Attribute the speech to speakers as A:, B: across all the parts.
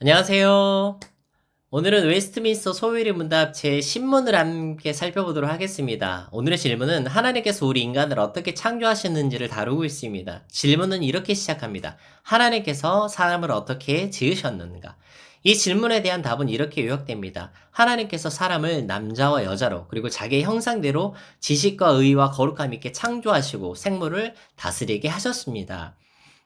A: 안녕하세요. 오늘은 웨스트민스터 소유리 문답 제 신문을 함께 살펴보도록 하겠습니다. 오늘의 질문은 하나님께서 우리 인간을 어떻게 창조하셨는지를 다루고 있습니다. 질문은 이렇게 시작합니다. 하나님께서 사람을 어떻게 지으셨는가? 이 질문에 대한 답은 이렇게 요약됩니다. 하나님께서 사람을 남자와 여자로 그리고 자기의 형상대로 지식과 의와 거룩함 있게 창조하시고 생물을 다스리게 하셨습니다.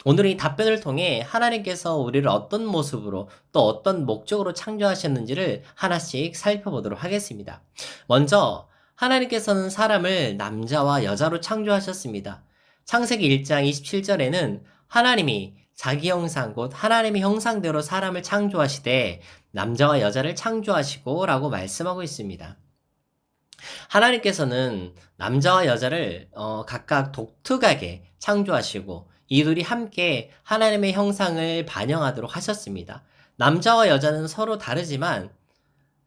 A: 오늘 이 답변을 통해 하나님께서 우리를 어떤 모습으로 또 어떤 목적으로 창조하셨는지를 하나씩 살펴보도록 하겠습니다. 먼저 하나님께서는 사람을 남자와 여자로 창조하셨습니다. 창세기 1장 27절에는 하나님이 자기 형상 곧 하나님의 형상대로 사람을 창조하시되 남자와 여자를 창조하시고 라고 말씀하고 있습니다. 하나님께서는 남자와 여자를 각각 독특하게 창조하시고 이들이 함께 하나님의 형상을 반영하도록 하셨습니다. 남자와 여자는 서로 다르지만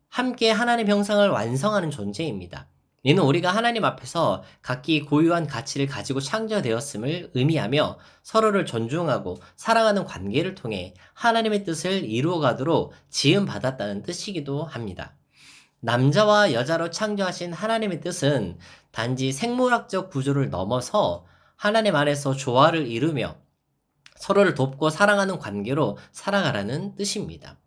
A: 함께 하나님 형상을 완성하는 존재입니다. 이는 우리가 하나님 앞에서 각기 고유한 가치를 가지고 창조되었음을 의미하며 서로를 존중하고 사랑하는 관계를 통해 하나님의 뜻을 이루어가도록 지음받았다는 뜻이기도 합니다. 남자와 여자로 창조하신 하나님의 뜻은 단지 생물학적 구조를 넘어서 하나님 안에서 조화를 이루며 서로를 돕고 사랑하는 관계로 살아가라는 뜻입니다.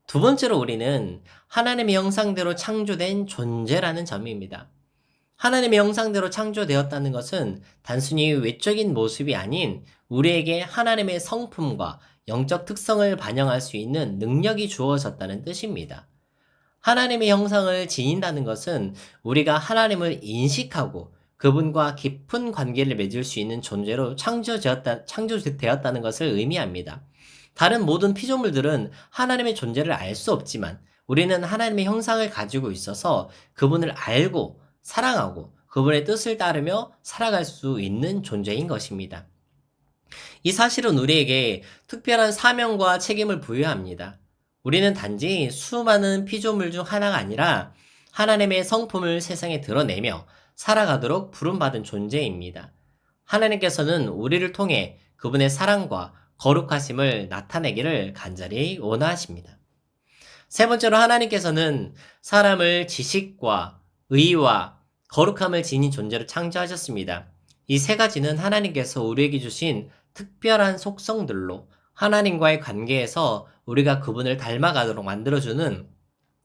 A: 두 번째로 우리는 하나님의 형상대로 창조된 존재라는 점입니다. 하나님의 형상대로 창조되었다는 것은 단순히 외적인 모습이 아닌 우리에게 하나님의 성품과 영적 특성을 반영할 수 있는 능력이 주어졌다는 뜻입니다. 하나님의 형상을 지닌다는 것은 우리가 하나님을 인식하고 그분과 깊은 관계를 맺을 수 있는 존재로 창조되었다는 것을 의미합니다. 다른 모든 피조물들은 하나님의 존재를 알 수 없지만 우리는 하나님의 형상을 가지고 있어서 그분을 알고 사랑하고 그분의 뜻을 따르며 살아갈 수 있는 존재인 것입니다. 이 사실은 우리에게 특별한 사명과 책임을 부여합니다. 우리는 단지 수많은 피조물 중 하나가 아니라 하나님의 성품을 세상에 드러내며 살아가도록 부름받은 존재입니다. 하나님께서는 우리를 통해 그분의 사랑과 거룩하심을 나타내기를 간절히 원하십니다. 세 번째로 하나님께서는 사람을 지식과 의와 거룩함을 지닌 존재로 창조하셨습니다. 이 세 가지는 하나님께서 우리에게 주신 특별한 속성들로 하나님과의 관계에서 우리가 그분을 닮아가도록 만들어주는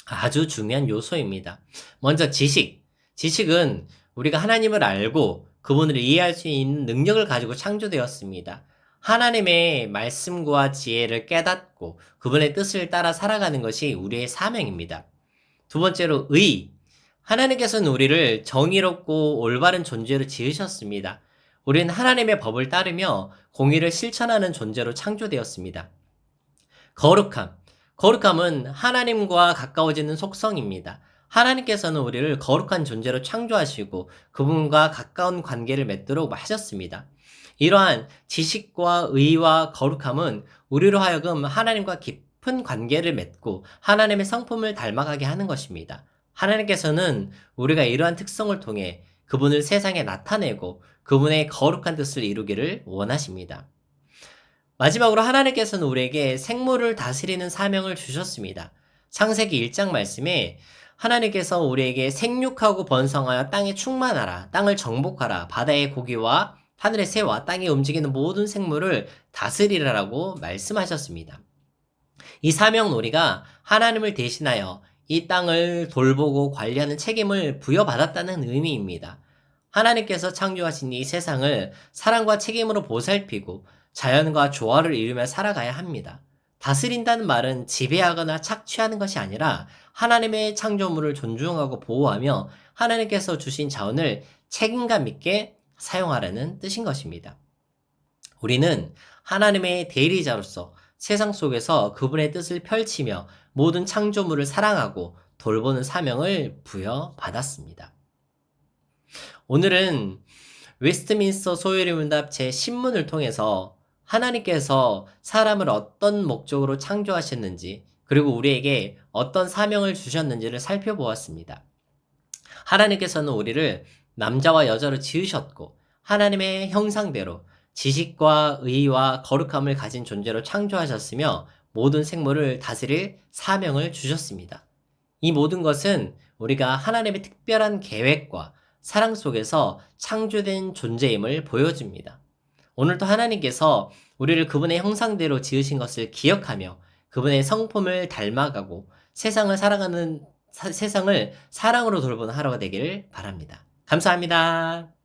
A: 아주 중요한 요소입니다. 먼저 지식. 지식은 우리가 하나님을 알고 그분을 이해할 수 있는 능력을 가지고 창조되었습니다. 하나님의 말씀과 지혜를 깨닫고 그분의 뜻을 따라 살아가는 것이 우리의 사명입니다. 두 번째로 의. 하나님께서는 우리를 정의롭고 올바른 존재로 지으셨습니다. 우리는 하나님의 법을 따르며 공의를 실천하는 존재로 창조되었습니다. 거룩함. 거룩함은 하나님과 가까워지는 속성입니다. 하나님께서는 우리를 거룩한 존재로 창조하시고 그분과 가까운 관계를 맺도록 하셨습니다. 이러한 지식과 의와 거룩함은 우리로 하여금 하나님과 깊은 관계를 맺고 하나님의 성품을 닮아가게 하는 것입니다. 하나님께서는 우리가 이러한 특성을 통해 그분을 세상에 나타내고 그분의 거룩한 뜻을 이루기를 원하십니다. 마지막으로 하나님께서는 우리에게 생물을 다스리는 사명을 주셨습니다. 창세기 1장 말씀에 하나님께서 우리에게 생육하고 번성하여 땅에 충만하라, 땅을 정복하라, 바다의 고기와 하늘의 새와 땅에 움직이는 모든 생물을 다스리라라고 말씀하셨습니다. 이 사명 우리가 하나님을 대신하여 이 땅을 돌보고 관리하는 책임을 부여받았다는 의미입니다. 하나님께서 창조하신 이 세상을 사랑과 책임으로 보살피고 자연과 조화를 이루며 살아가야 합니다. 다스린다는 말은 지배하거나 착취하는 것이 아니라 하나님의 창조물을 존중하고 보호하며 하나님께서 주신 자원을 책임감 있게 사용하라는 뜻인 것입니다. 우리는 하나님의 대리자로서 세상 속에서 그분의 뜻을 펼치며 모든 창조물을 사랑하고 돌보는 사명을 부여받았습니다. 오늘은 웨스트민스터 소유리 문답 제 신문을 통해서 하나님께서 사람을 어떤 목적으로 창조하셨는지 그리고 우리에게 어떤 사명을 주셨는지를 살펴보았습니다. 하나님께서는 우리를 남자와 여자로 지으셨고 하나님의 형상대로 지식과 의와 거룩함을 가진 존재로 창조하셨으며 모든 생물을 다스릴 사명을 주셨습니다. 이 모든 것은 우리가 하나님의 특별한 계획과 사랑 속에서 창조된 존재임을 보여줍니다. 오늘도 하나님께서 우리를 그분의 형상대로 지으신 것을 기억하며 그분의 성품을 닮아가고 세상을 사랑으로 돌보는 하루가 되기를 바랍니다. 감사합니다.